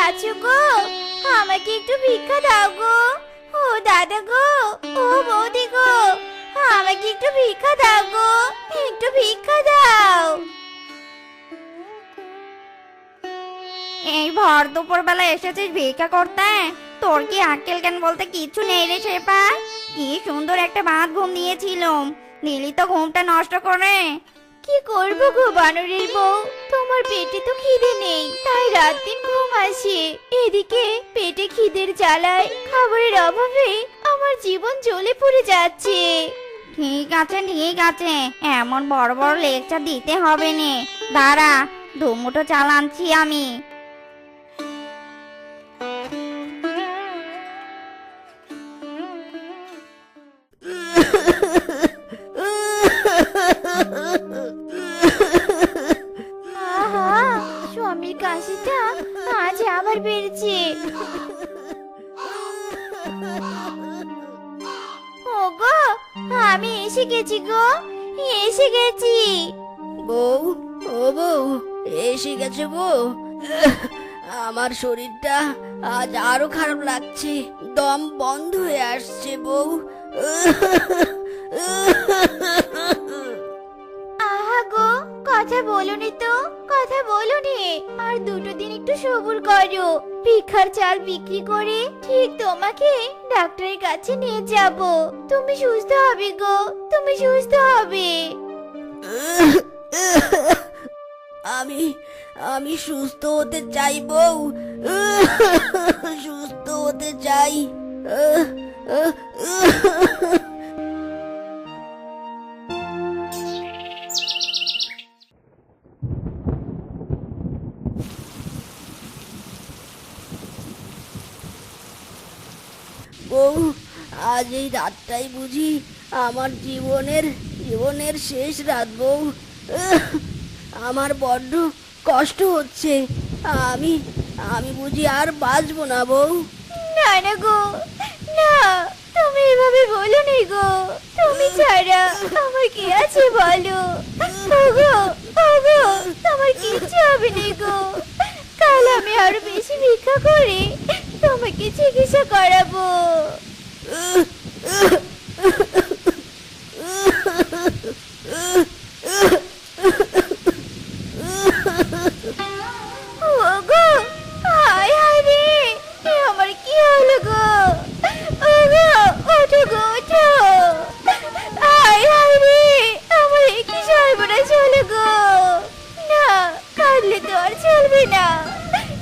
আছো গো? আমাকে একটু ভিক্ষা দাও গো। ও দাদা গো, ও বৌদি গো, আমাকে একটু ভিক্ষা দাও গো, একটু ভিক্ষা দাও। এই ভর দুপুর বেলা এসেছিস ভিক্ষা করতে? তোর কি আক্কেল জ্ঞান বলতে কিছু নেই রে শেফা? কি সুন্দর একটা ভাত ঘুম দিয়েছিলাম, দিলি তো ঘুমটা নষ্ট করে। কি করবো গো বানরের বউ, তোমার পেটে তো খিদে নেই, তাই রাত দিন ঘুম আসে। এদিকে পেটে খিদের জ্বালায় খাবারের অভাবে আমার জীবন জ্বলে পুড়ে যাচ্ছে। ঠিক আছে ঠিক আছে, এমন বড় বড় লেকচার দিতে হবে নে। দাঁড়া, দুমুঠো চাল আনছি আমি। আহা, স্বামীর কাশিটা আজ আবার বেড়েছে। ওগো, আমি এসে গেছি গো, এসে গেছি। বউ, ও বউ, এসে গেছে গো। আমার শরীরটা আজ আরো খারাপ লাগছে, দম বন্ধ হয়ে আসছে বউ। আহা গো, কথা বলুনি তো, কথা বলুনি। আর দুটো দিন একটু সবুর করো, ভিক্ষার চাল বিক্রি করে ঠিক তোমাকে ডাক্তারের কাছে নিয়ে যাব। তুমি সুস্থ হবে গো, তুমি সুস্থ হবে। আমি আমি সুস্থ হতে চাই বউ, সুস্থ হতে চাই। বউ, আজ এই রাতটাই বুঝি আমার জীবনের শেষ রাত বউ। আমার বড্ড কষ্ট হচ্ছে, আমি আমি বুঝি আর বাঁচবো না বউ। না না গো, না, তুমি এভাবে বলো নি গো। তুমি ছাড়া আমার কি আছে বলো। ওগো, ওগো, তোমার কিচ্ছু হবে না গো। কাল আমি আরো বেশি ভিক্ষা করে তোমাকে চিকিৎসা করাবো। ওগো, হায় হায় রে, এ আমার কি হলো গো? ওগো, ওঠো গো, ওঠো। হায় হায় রে, আমার এ কি সর্বনাশ হলো গো। না, কাঁদলে তো আর চলবে না।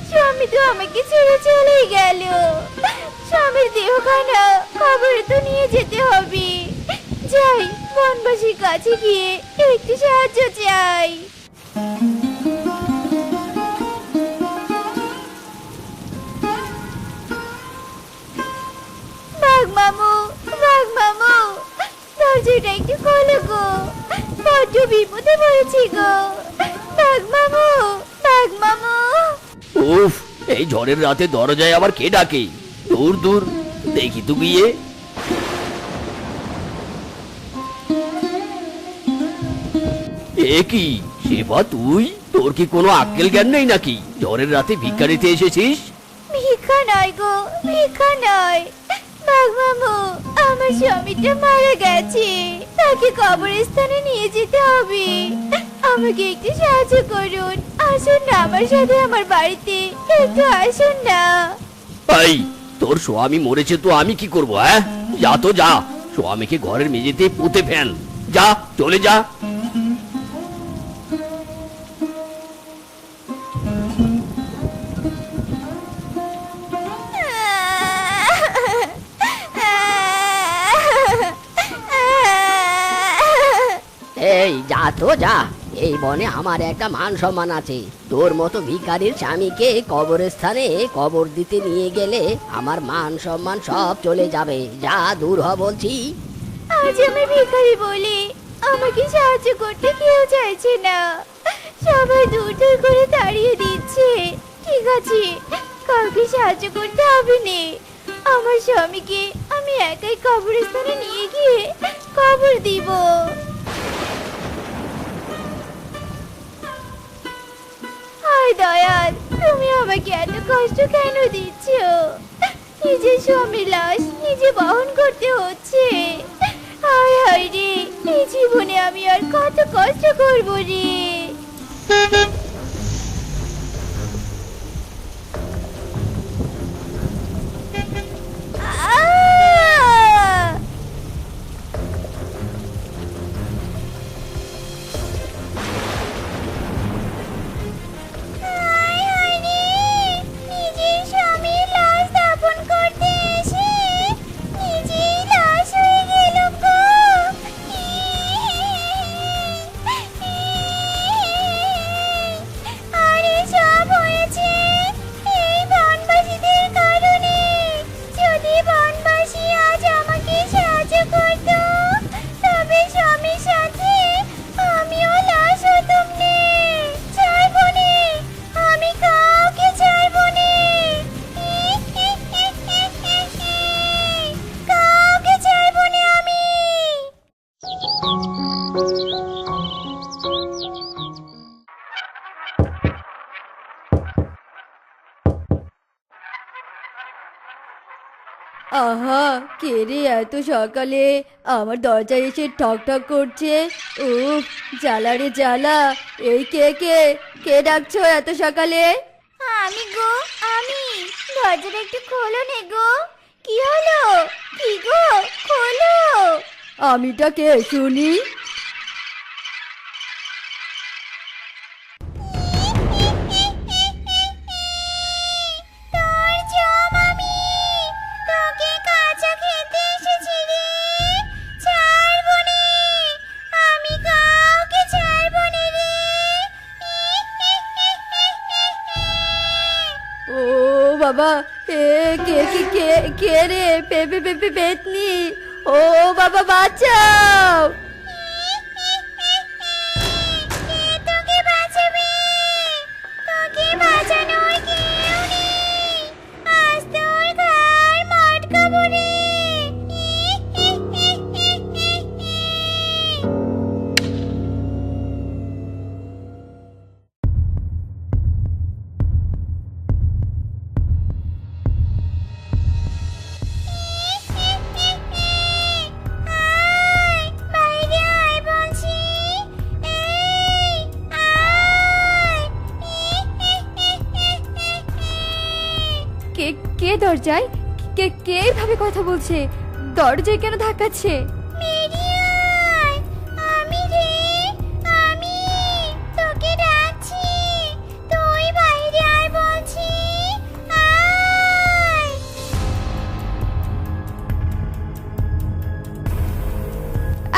স্বামী তো আমাকে ছেড়ে চলে গেল। স্বামীর দেহখানা কবরে তো নিয়ে যেতে হবে। যাই, বনবাসীর কাছে গিয়ে একটু সাহায্য চাই। বাঘ মামু, বাঘ মামু, দরজাটা একটু খোলো গো, বড্ড বিপদে পড়েছি গো। বাঘ মামু, বাঘ মামু। উফ, এই ঝড়ের রাতে দরজায় আবার কে ডাকে? দূর দূর দেখি তো গিয়ে। এ কি শেফা, তুই? তোর কি কোনো আক্কেল জ্ঞান নেই নাকি? ঝড়ের রাতে ভিক্ষা নিতে এসেছিস? ভিক্ষা নয় গো, ভিক্ষা নয়। বাঘ মামু, আমার স্বামীটা মারা গেছে, তাকে কবরস্থানে নিয়ে যেতে হবে। আমাকে একটু সাহায্য করুন। আসুন না আমার সাথে আমার বাড়িতে, একটু আসুন না। এই, তোর স্বামী মরেছে তো আমি কি করবো? হ্যাঁ, যা তো যা, স্বামীকে ঘরের মেঝেতে পুঁতে ফেল। যা, চলে যা। এই যা তো যা, এই বনে আমার একটা মান সম্মান আছে। তোর মতো ভিখারির স্বামীকে কবরস্থানে কবর দিতে নিয়ে গেলে আমার মান সম্মান সব চলে যাবে। যা, দূর হ বলছি। আজ আমি ভিখারি বলি আমাকে সাহায্য করতে কেউ চাইছে না, সবাই দূর দূর করে তাড়িয়ে দিচ্ছে। ঠিক আছে, কাউকে সাহায্য করতে হবে না। আমার স্বামীকে আমি একাই কবরস্থানে নিয়ে গিয়ে কবর দিব। হায় দয়াল, তুমি আমাকে এত কষ্ট কষ্ট কেন দিচ্ছ? নিজের স্বামীর লাশ নিজে বহন করতে হচ্ছে। হায় হায় রে, এই জীবনে আমি আর কত কষ্ট করব রে। আহ! হায় হায় রে, নিজের স্বামীর লাশ দাফন করতে এসে নিজেই লাশ হয়ে গেল গো। আরে সব হয়েছে এই বনবাসীদের কারণে। যদি বনবাসী আজ আমাকে সাহায্য করত, তবে স্বামীর সাথে আমিও লাশ হতাম নে। ছাড়বো নে, আমি কাউকে ছাড়বো নে। কাউকে ছাড়বো নে আমি। আহা, কে রে এত সকালে আমার দরজায় এসে ঠক ঠক করছে? উফ, জ্বালা রে জ্বালা। এই কে কে কে ডাকছো এত সকালে? আমি গো, আমি। দরজাটা একটু খোলো নে গো। কি হলো? কি গো, খোলো। আমিটা কে শুনি? তোর জম আমি। তোকে কাঁচা খেতে এসেছি রে। ছাড়বো নে, আমি কাউকে ছাড়বো নে রে। ও বাবা, এ কে কে কে কে রে? পে পে পে পে পেতনি। ও বাবা, বাঁচাও। কে তোকে বাঁচাবে? তোকে বাঁচানোর কেউ নেই। আজ তোর ঘাড় মটকাবো রে। আয়, বাইরে আয় বলছি। এই, আয়। কে কে দরজায়? কে কে এভাবে কথা বলছে? দরজায় কেন ধাক্কাচ্ছে? বেরিয়ে আয়। আমি রে, আমি তোকে ডাকছি। তুই বাইরে আয় বলছি।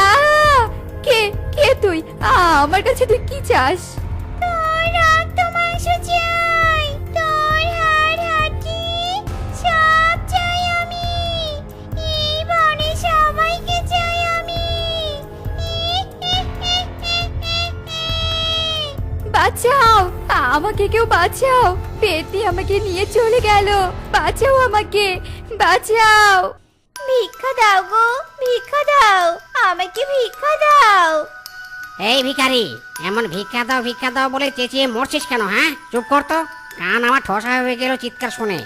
আয়। কে কে তুই? আমার কাছে তুই কি চাস? তোর রক্ত মাংস চাই, তোর হাড় হাড্ডি সব চাই আমি। এই বনে সবাইকে চাই আমি। বাঁচাও, আমাকে কেউ বাঁচাও। পেতনি আমাকে নিয়ে চলে গেল। বাঁচাও আমাকে, বাঁচাও। ভিক্ষা দাও গো, ভিক্ষা দাও, আমাকে ভিক্ষা দাও। এই ভিখারি, এমন ভিক্ষা দাও বলে চেঁচিয়ে মরছিস কেন? হ্যাঁ, চুপ কর তো। কান আমার ঠসা হয়ে গেল চিৎকার শুনে।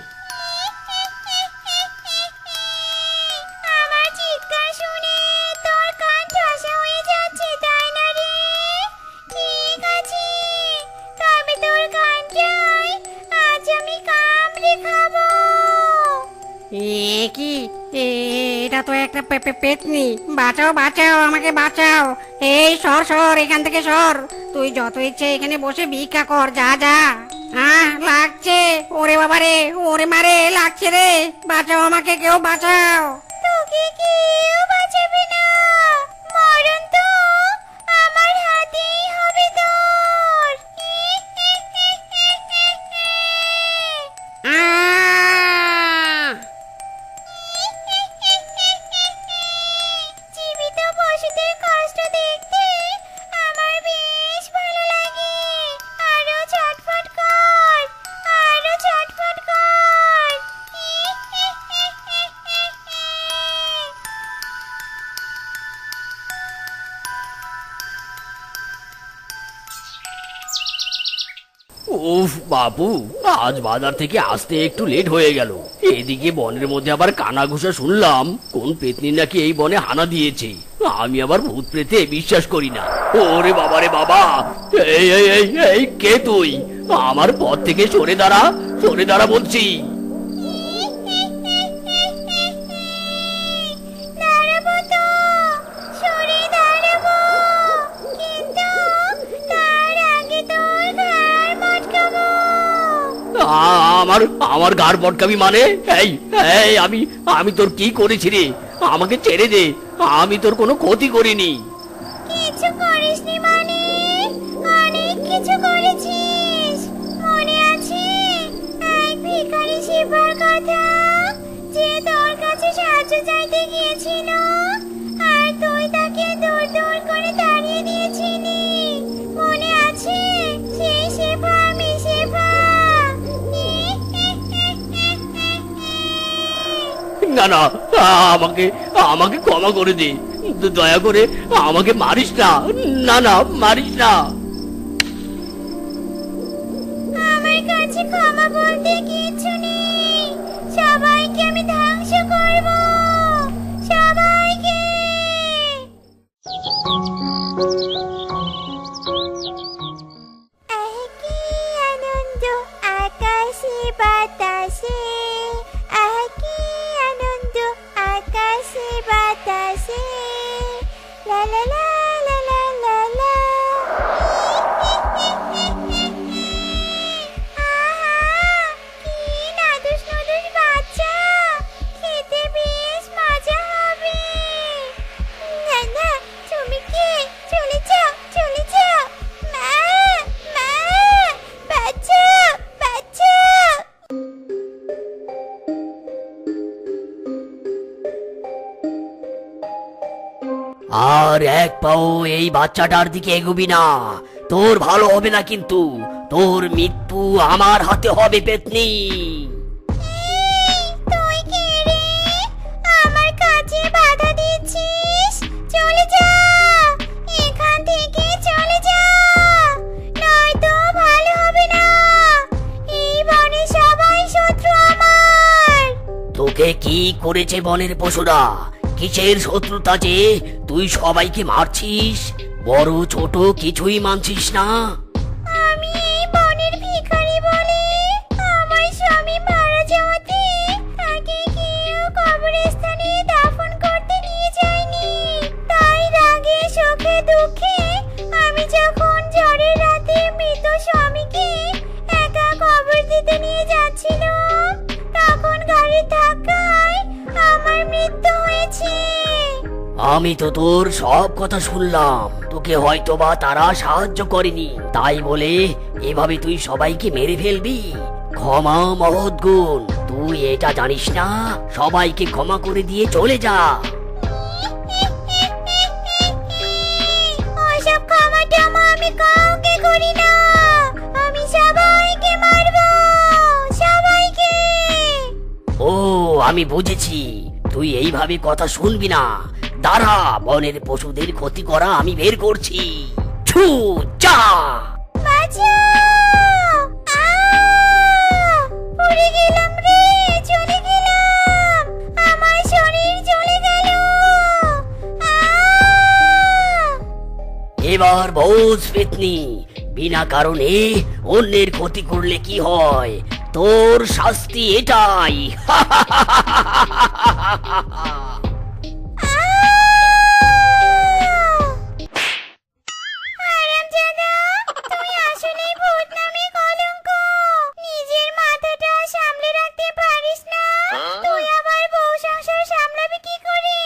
আমার চিৎকার শুনে তোর কান ঠাসা হয়ে যাচ্ছে, তাই না রে? ঠিক আছে, তবে তোর কানটাই আজ আমি কামড়ে খাবো। কি এটা তো একটা পেতনি। বাঁচাও বাঁচাও, আমাকে বাঁচাও। এই সর সর, এখান থেকে সর। তুই যত ইচ্ছে এখানে বসে ভিক্ষা কর, যা যা। লাগছে। ওরে বাবা রে, ওরে মারে, লাগছে রে। বাঁচাও আমাকে, কেউ বাঁচাও। তোকে কেউ বাঁচাবে না। মরণ তো আমার হাতেই হবে তোর। আহ! জীবিত পশুদের কষ্ট দেখতে আমার বেশ ভালো লাগে। আরো ছটফট কর, আরো ছটফট কর। বাপু, আজ বাজার থেকে আসতে একটু লেট হয়ে গেল। এদিকে বনের মধ্যে আবার কানাঘুষা শুনলাম কোন পেতনি নাকি এই বনে হানা দিয়েছে। আমি আবার ভূত প্রেতে বিশ্বাস করি না। ওরে বাবা রে বাবা, এই এই এই এই কে তুই? আমার পথ থেকে সরে দাঁড়া বলছি। দাঁড়াবো তো, সরে দাঁড়াবো, কিন্তু তার আগে তোর ঘাড় মটকাবো। আমার আমার গাড় বটকাবি মানে? এই এই আমি তোর কি করেছি রে? আমাকে ছেড়ে দে, আমি তোর কোনো ক্ষতি করিনি। কিছু করিসনি মানে? অনেক কিছু করেছিস। মনে আছে এক ভিখারি শিবার কথা, যে তোর কাছে সাহায্য চাইতে গিয়েছিল আর তুই তাকে দূর দূর করে তাড়িয়ে দিয়েছিলি? মনে আছে? সেই শেফা, আমি শেফা। না না, আমাকে আমাকে ক্ষমা করে দে, দয়া করে আমাকে মারিস না। না না, মারিস না। আমার কাছে ক্ষমা বলতে কিছু নেই। সবাইকে আমি ধ্বংস করব, সবাইকে। কি আনন্দ আকাশে বাতাসে, কি আনন্দ আকাশে বাতাসে, লা লা লা লা লা লা লা। আহা, কি নাদুস নুদুস বাচ্চা, খেতে বেশ মজা হবে। না না, তুমি কি? চলে যাও, চলে যাও। মা, মা, বাচ্চা, বাচ্চা। আর এক পাও এই বাচ্চাটার দিকে এগোবি না, তোর ভালো হবে না কিন্তু। তোর মৃত্যু আমার হাতে হবে পেতনি। তুই কে রে? আমার কাজে বাধা দিচ্ছিস? চলে যা, এখান থেকে চলে যা, নয়তো ভালো হবে না। এই বনে সবাই শত্রু আমার। তোকে কি করেছে বনের পশুরা? কিসের শত্রুতা যে তুই সবাইকে মারছিস? বড় ছোট কিছুই মানছিস না। আমি এই বনের ভিখারি বলে আমার স্বামী মারা যাওয়াতে তাকে কেউ কবরস্থানে দাফন করতে নিয়ে যায়নি। তাই রাগে শোকে দুঃখে আমি যখন ঝড়ের রাতে মৃত স্বামীকে একা কবর দিতে নিয়ে যাচ্ছিলাম, তখন গাড়ির ধাক্কায় আমার মৃত্যু হয়েছে। আমি তো তোর সব কথা শুনলাম। তোকে হয়তোবা তারা সাহায্য করেনি, তাই বলে এভাবে তুই সবাইকে মেরে ফেলবি? ক্ষমা মহৎ গুণ, তুই এটা জানিস না? সবাইকে ক্ষমা করে দিয়ে চলে যা। ওসব ক্ষমা টমা আমি কাউকে করি না। আমি সবাইকে মারবো, সবাইকে। ও, আমি বুঝেছি, তুই এইভাবে কথা শুনবি না। দাঁড়া, বনের পশুদের ক্ষতি করা আমি বের করছি। ছু চা। বাঁচাও! পুড়ে গেলাম রে, চলে গেলাম, আমার শরীর চলে গেল। এবার বোঝ পেতনি, বিনা কারণে অন্যের ক্ষতি করলে কি হয়। তোর শাস্তি এটাই। হারামজাদা, তুই আসলেই ভূত নামে কলঙ্ক। নিজের মাথাটা সামলে রাখতে পারিস না, তুই আবার বউ সংসার সামলাবি কি করে?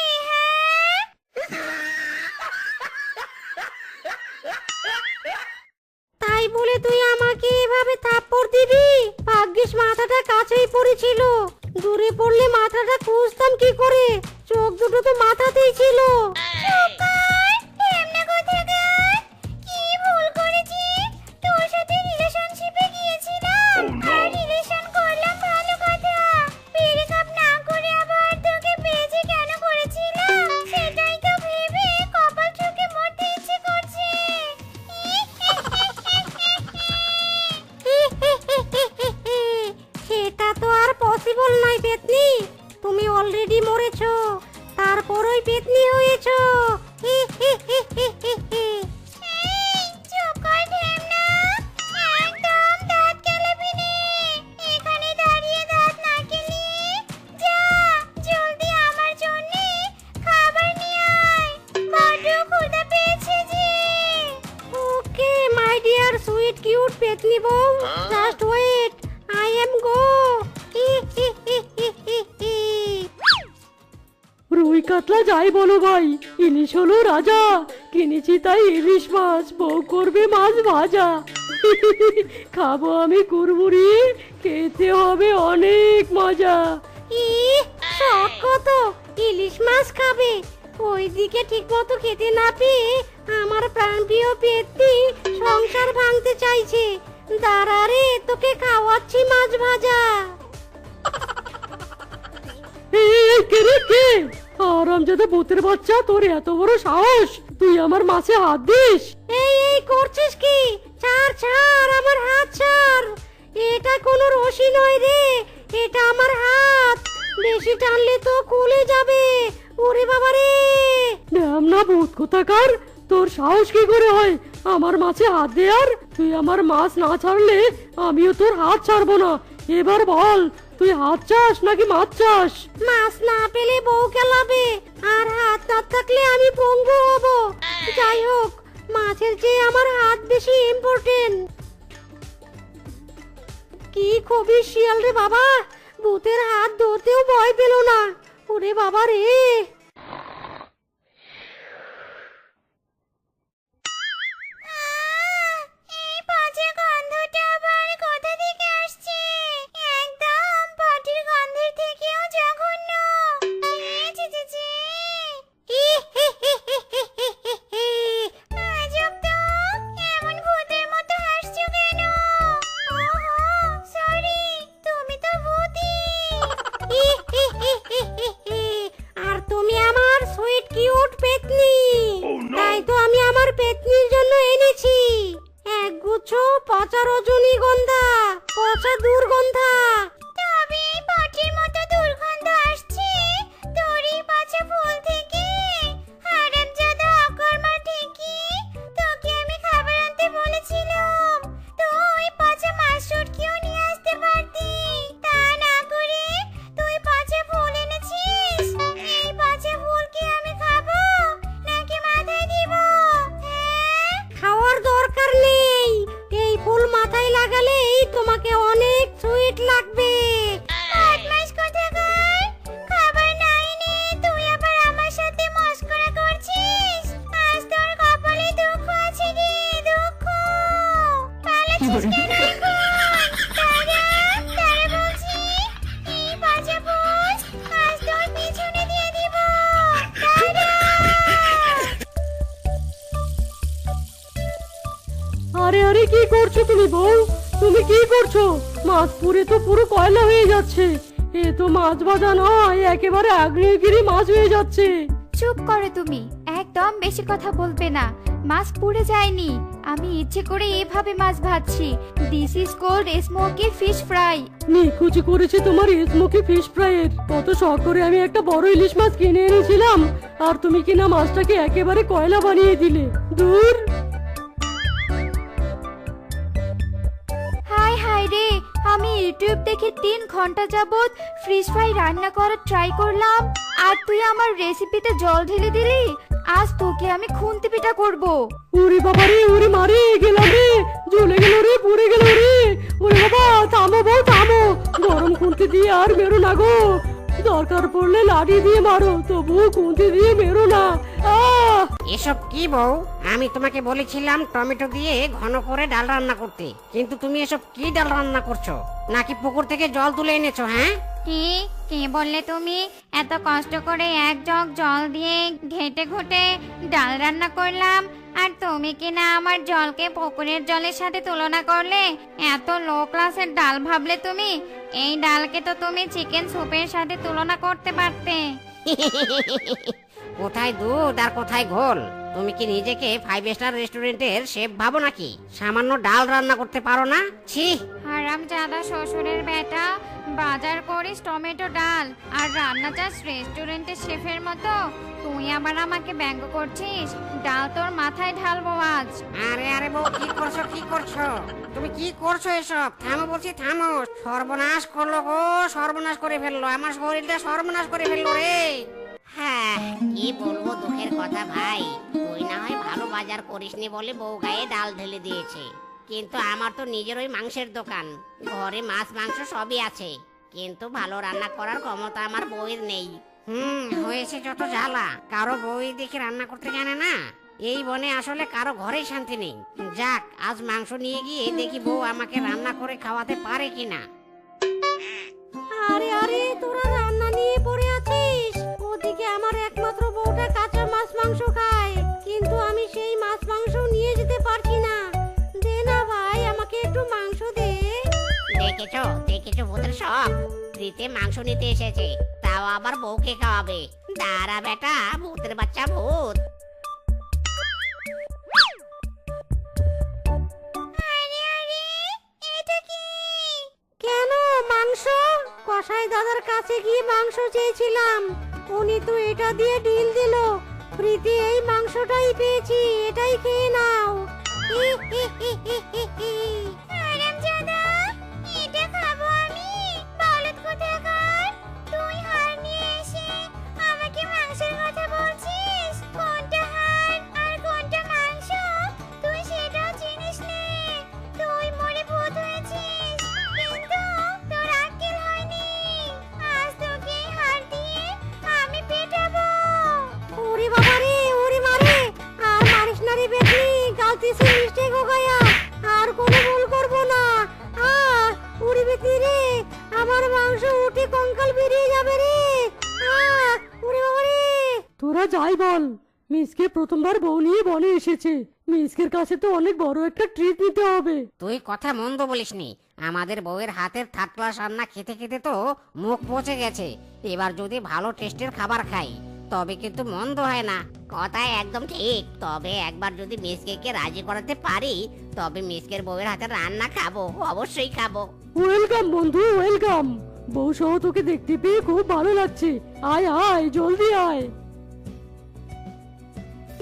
তাই বলে তুই আমাকে এভাবে থাপ্পড় দিবি? ভাগ্যিস মাথাটা কাছেই পড়েছিল, দূরে পড়লে মাথাটা খুঁজতাম কি করে? চোখ দুটো তো মাথাতেই ছিল। চুপ কর, ঢ্যামনা কোথাকার। কি ভুল করেছি? তোর সাথে রিলেশনশিপে গিয়েছিলাম আর রিলেশন করলাম ভালো কথা। ব্রেকআপ না করে আবার তোকে বেঁচে কেন করেছিলাম সেটাই তো ভেবে কপাল চোখে মরতে ইচ্ছে করছে। পেতনি, তুমি অলরেডি মরেছো, তারপরই পেতনি হয়েছো। হি হি হি হি হি হি। এই চুপ কর ঢেমনা, একদম দাঁত কেলাবি নে। এখানে দাঁড়িয়ে দাঁত না কেলিয়ে যা জলদি আমার জন্য খাবার নিয়ে আয়, বড্ড ক্ষুধা পেয়েছে যে। ওকে মাই ডিয়ার সুইট কিউট পেতনি বউ, just wait, I am go. হি হি হি হি হি হি। রুই কাতলা যাই বলো ভাই, ইলিশ হলো রাজা। কিনেছি তাই ইলিশ মাছ, বউ করবে মাছ ভাজা। খাবো আমি কুড়মুড়ি, খেতে হবে অনেক মজা। শখ কত ইলিশ মাছ খাবে, ওইদিকে ঠিক মতো খেতে না পেয়ে আমার প্রাণপ্রিয় পেতনি সংসার ভাঙতে চাইছে। দাঁড়া রে, তোকে খাওয়াচ্ছি মাছ ভাজা। এই কে রে কে? আরামজাদা ভূতের বাচ্চা, তোর এত বড় সাহস, তুই আমার মাছে হাত দিস? এই করছিস কি? ছাড় ছাড়, আমার হাত ছাড়। এটা কোনো রশি নয় রে, এটা আমার হাত। বেশি টানলে তো খুলে যাবে। ওরে বাবা রে! না ভূত কোথাকার, তোর সাহস কি করে হয় আমার মাছে হাত দেয়ার? তুই আমার মাছ না ছাড়লে আমিও তোর হাত ছাড়বো না। এবার বল, তুই হাত চাস নাকি মাছ চাস? মাছ না পেলে বউ কেলাবে, আর হাত না থাকলে আমি পঙ্গু হব। যাই হোক, মাছের চেয়ে আমার হাত বেশি ইম্পর্টেন্ট। কি খুবই শিয়াল রে বাবা, ভূতের হাত ধরতেও ভয় পেল না। ওরে বাবা রে! এই পচা গন্ধটা আবার কোথা থেকে আসছে? একদম পাটির গন্ধের থেকেও জঘন্য। ছি ছি ছি। আজব তো, এমন ভূতের মতো হাসছো কেন? ওহো, সরি, তুমি তো ভূতই। আর তুমি আমার সুইট কিউট পেতনি, তাই তো আমি আমার পেতনির জন্য এনেছি একগুচ্ছ পচা রজনীগন্ধা, পচা দুর্গন্ধা। তবে এই পাটির মতো দুর্গন্ধ আসছে তোর এই পচা ফুল থেকে। হারামজাদা অকর্মা ঠিকই, তোকে আমি খাবার আনতে বলেছিলাম, তুই পচা মাছ শুটকিও নিয়ে আসতে পারতি। তা না করে তুই পচা ফুল এনেছিস। এই পচা ফুল কি আমি খাবো নাকি মাথায় দিব? হ্যাঁ, খাওয়ার দরকার নেই, এই ফুল মাথায় লাগালেই তোমাকে অনেক সুইট লাগবে। বদমাশ কোথাকার, খাবার না এনে তুই আবার আমার সাথে মস্করা করছিস। আজ তোর কপালে দুঃখ আছে রে, দুঃখ। পালাচ্ছিস কেন এখন? তারা তারা বলছি, এই পচা ভূত আজ তোর পিছনে দিয়ে দিব। তারা! আরে আরে কি করছো তুমি বউ? তুমি কি করছো? মাছ পুড়ে তো পুরো কয়লা হয়ে যাচ্ছে। এ তো মাছ ভাজা নয়, একেবারে আগ্নেয়গিরি মাছ হয়ে যাচ্ছে। চুপ করো তুমি, একদম বেশি কথা বলবে না। মাছ পুড়ে যায়নি, আমি ইচ্ছে করে এভাবে মাছ ভাজছি। This is called smoky fish fry. নিকুচি করেছে তোমার স্মোকি ফিশ ফ্রাইয়ের। কত শখ করে আমি একটা বড় ইলিশ মাছ কিনে এনেছিলাম, আর তুমি কিনা মাছটাকে একেবারে কয়লা বানিয়ে দিলে। দূর! হাই হাই রে, আমি ইউটিউব দেখে 3 ঘন্টা যাবত ফিশ ফ্রাই রান্না করার ট্রাই করলাম, আর তুই আমার রেসিপিতে জল ঢেলে দিলি। আজ তোকে আমি খুন্তি পিঠা করব। ওরে বাবা রে, ওরে মারে গেলাম রে, জ্বলে গেল রে, পুড়ে গেল রে। ওরে বাবা, থামো বউ থামো, গরম খুন্তি দিয়ে আর মেরো না গো। দরকার পড়লে লাঠি দিয়ে মারো, তবু খুন্তি দিয়ে মেরো না। আহ! এসব কি বউ? আমি তোমাকে বলেছিলাম টমেটো দিয়ে ঘন করে ডাল রান্না করতে, কিন্তু তুমি এসব কি ডাল রান্না করছো? নাকি পুকুর থেকে জল তুলে এনেছো? হ্যাঁ, কি কি বললে তুমি? এত কষ্ট করে এক জগ জল দিয়ে ঘেটে ঘুটে ডাল রান্না করলাম, আর তুমি কি না আমার জলকে পুকুরের জলের সাথে তুলনা করলে? এত লো ক্লাসের ডাল ভাবলে তুমি? এই ডালকে তো তুমি চিকেন স্যুপের সাথে তুলনা করতে পারতে। কোথায় দুধ আর কোথায় ঘোল? তুমি কি নিজেকে 5 স্টার রেস্টুরেন্টের শেফ ভাবো নাকি? সামান্য ডাল রান্না করতে পারো না? ছি! হারামজাদা শ্বশুরের বেটা, বাজার করিস টমেটো ডাল আর রান্না চাস রেস্টুরেন্টের শেফের মতো, তুই আবার আমাকে ব্যঙ্গ করছিস? ডাল তোর মাথায় ঢালবো আজ। আরে আরে বউ, কি করছো কি করছো? তুমি কি করছো এসব? থামো বলছি, থামো। সর্বনাশ করলো গো, সর্বনাশ করে ফেললো, আমার শরীরটা সর্বনাশ করে ফেললো রে। হ্যাঁ, কি বলবো দুঃখের কথা ভাই। তুই না হয় ভালো বাজার করিসনি বলে বউ গায়ে ডাল ঢেলে দিয়েছে, কিন্তু আমার তো নিজের ওই মাংসের দোকান, ঘরে মাছ মাংস সবই আছে, কিন্তু ভালো রান্না করার ক্ষমতা আমার বউয়ের নেই। হয়েছে যত জ্বালা। কারো বউই দেখে রান্না করতে জানে না। এই বনে আসলে কারো ঘরেই শান্তি নেই। যাক, আজ মাংস নিয়ে গিয়ে দেখি বউ আমাকে রান্না করে খাওয়াতে পারে কিনা। আরে আরে, তোরা রান্না নিয়ে পড়ে আছিস। ওদিকে আমার একমাত্র বউটা কাঁচা মাছ মাংস খায়, কিন্তু আমি সেই মাছ মাংস নিয়ে যেতে পারছি না। দে না ভাই, আমাকে একটু মাংস দে। দেখেছো দেখেছো ভূতের সব, দিতে মাংস নিতে এসেছে, তাও আবার বউকে খাওয়াবে। দাঁড়া বেটা, ভূতের বাচ্চা ভূত। কেন মাংস? কসাই দাদার কাছে গিয়ে মাংস চেয়েছিলাম, উনি তো এটা দিয়ে ডিল দিল। ফ্রিতে এই মাংসটাই পেয়েছি, এটাই খেয়ে নাও। হারামজাদা, এটা খাবো আমি? বলদ কোথাকার! তুই হাড় নিয়ে এসে আমাকে মাংসের কথা বলছিস? কোনটা হাড় আর কোনটা মাংস তুই সেটাও চিনিস নে। তুই মরে ভূত হয়েছিস, কিন্তু তোর আক্কেল হয়নি। আজ তোকে এই হাড় দিয়ে আমি পেটাবো। ওরে বাবা রে, ওরে মারে! আর মারিস না রে বেটি, গালতিছে মিস্টেক হো গয়া। আর কোনো ভুল করবো না। ওরে বেটি রে, আমার মাংস উঠে কঙ্কাল বেরিয়ে যাবে রে। ওরে বাবা রে! তোরা যাই বল, মিসকে প্রথমবার বউ নিয়ে বনে এসেছে। মিসকের কাছে তো অনেক বড় একটা ট্রিট নিতে হবে। তুই কথা মন্দ বলিসনি। আমাদের বউয়ের হাতের থার্ড ক্লাস রান্না খেতে খেতে তো মুখ পচে গেছে। এবার যদি ভালো টেস্টের খাবার খাই তবে কিন্তু মন্দ হয় না। কথা একদম ঠিক, তবে একবার যদি মিসকে রাজি করাতে পারি, তবে মিসকের বউয়ের হাতে রান্না খাবো, অবশ্যই খাবো। ওয়েলকাম বন্ধু, ওয়েলকাম। বউ সহ তোকে দেখতে পেয়ে খুব ভালো লাগছে। আয় আয়, জলদি আয়।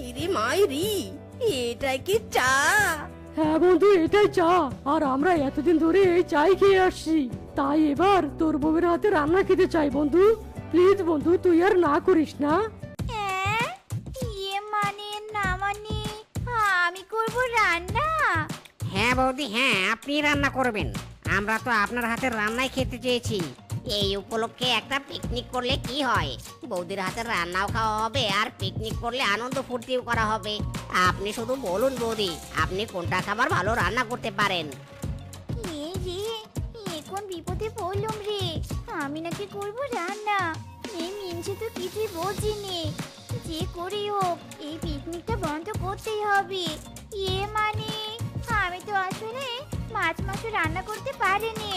ইরি মাইরি, এটাই কি চা? হ্যাঁ বন্ধু, এটাই চা। আর আমরা এতদিন ধরে এই চাই খেয়ে আসছি, তাই এবার তোর বউয়ের হাতে রান্না খেতে চাই বন্ধু। প্লিজ বন্ধু, তুই আর না করিস না। হ্যাঁ, মানে না মানে আমি করব রান্না? হ্যাঁ বৌদি, হ্যাঁ, আপনি রান্না করবেন। আমরা তো আপনার হাতের রান্নাই খেতে চেয়েছি। এই উপলক্ষে একটা পিকনিক করলে কি হয়? বৌদির হাতে রান্নাও খাওয়া হবে, আর পিকনিক করলে আনন্দ ফুর্তিও করা হবে। আপনি শুধু বলুন বৌদি, আপনি কোনটা খাবার ভালো রান্না করতে পারেন। এ রে, এখন বিপদে পড়লাম রে। আমি নাকি করব রান্না, এই মিনছে তো কিছুই বোঝেনি। যে করেই হোক এই পিকনিকটা বন্ধ করতেই হবে। মানে আমি তো আসলে মাছ মাংস রান্না করতে পারিনি,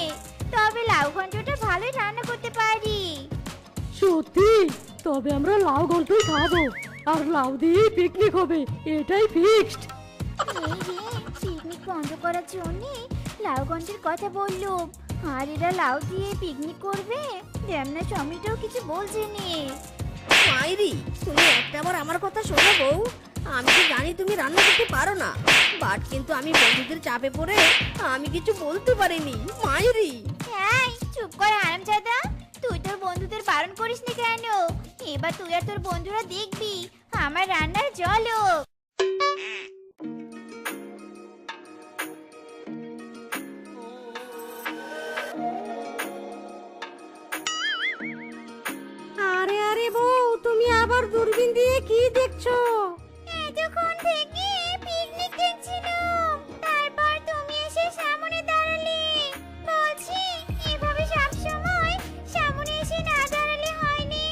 তবে লাউ ঘন্টটা ভালোই রান্না করতে পারি। সত্যি? তবে আমরা লাউ ঘন্টই খাবো, আর লাউ দিয়েই পিকনিক হবে, এটাই ফিক্সড। এই রে, পিকনিক বন্ধ করার জন্য লাউ ঘন্টের কথা বললো, আর এরা লাউ দিয়ে পিকনিক করবে? দেমনা টমেটোও কিছু বলছেনি। মাইরি, তুমি একটা বার আমার কথা শোনো বউ। আমি তো জানি তুমি রান্না করতে পারো না, বাট কিন্তু আমি বন্ধুদের চাপে পড়ে আমি কিছু বলতে পারিনি। মাইরি! এই চুপ কর হারামজাদা, তুই তোর বন্ধুদের বারণ করিসনি কেন? এবার তুই আর তোর বন্ধুরা দেখবি আমার রান্নার ঝলক। আরে আরে বউ, তুমি আবার দূরবীন দিয়ে কি দেখছো? এতক্ষণ থেকে পিকনিক দেখছিলাম, তারপর তুমি এসে সামনে দাঁড়ালে। বলছি, এভাবে সবসময় সামনে এসে না দাঁড়ালে হয়নি?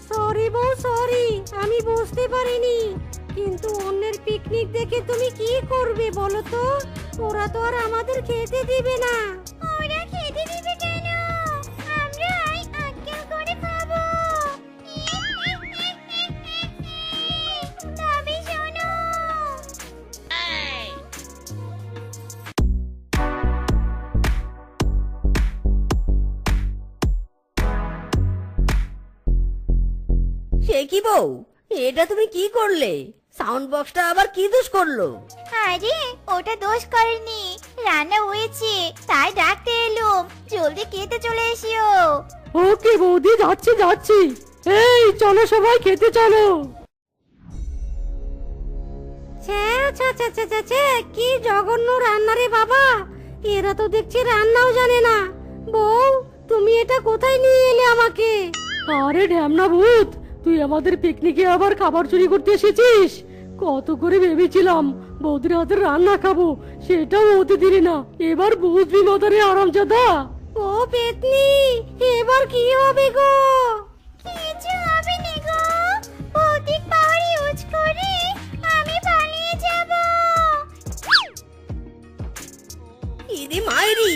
সরি বউ, সরি, আমি বুঝতে পারিনি। কিন্তু অন্যের পিকনিক দেখে তুমি কি করবে বলো তো? ওরা তো আর আমাদের খেতে দিবে না। ওরা খেতে দিবে কেন? আমরাই আক্কেল করে খাবো। তবে শোনো, সে কি বউ, এটা তুমি কি করলে? সাউন্ড বক্সটা আবার কি দোষ করলো? আরে ওটা দোষ করেনি, রান্না হয়েছে তাই ডাকতে এলুম, জলদি খেতে চলে এসিও। ওকে বৌদি, যাচ্ছি যাচ্ছি। এই চলো সবাই খেতে চলো। কি জঘন্য রান্না রে বাবা, এরা তো দেখছি রান্নাও জানে না। বউ তুমি এটা কোথায় নিয়ে এলে আমাকে? আরে ঢ্যামনা ভূত, তুই আমাদের পিকনিকে আবার খাবার চুরি করতে এসেছিস? কত করে ভেবেছিলাম বৌদির হাতের রান্না খাবো, সেটাও হতে দিলি না। এবার বুঝবি মাদারে আরামজাদা। ও পেতনি, এবার কি হবে গো? কিছু হবে না গো, ভৌতিক পাওয়ার ইউজ করে আমি পালিয়ে যাব। ইদি মাইরি,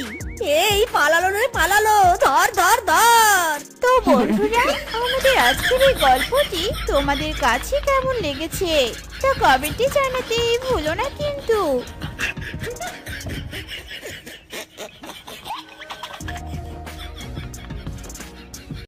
এই পালালো রে পালালো, ধর ধর ধর। তো বন্ধুরা, আমাদের আজকের এই গল্পটি তোমাদের কাছে কেমন লেগেছে তা কমেন্টে জানাতে ভুলো না কিন্তু।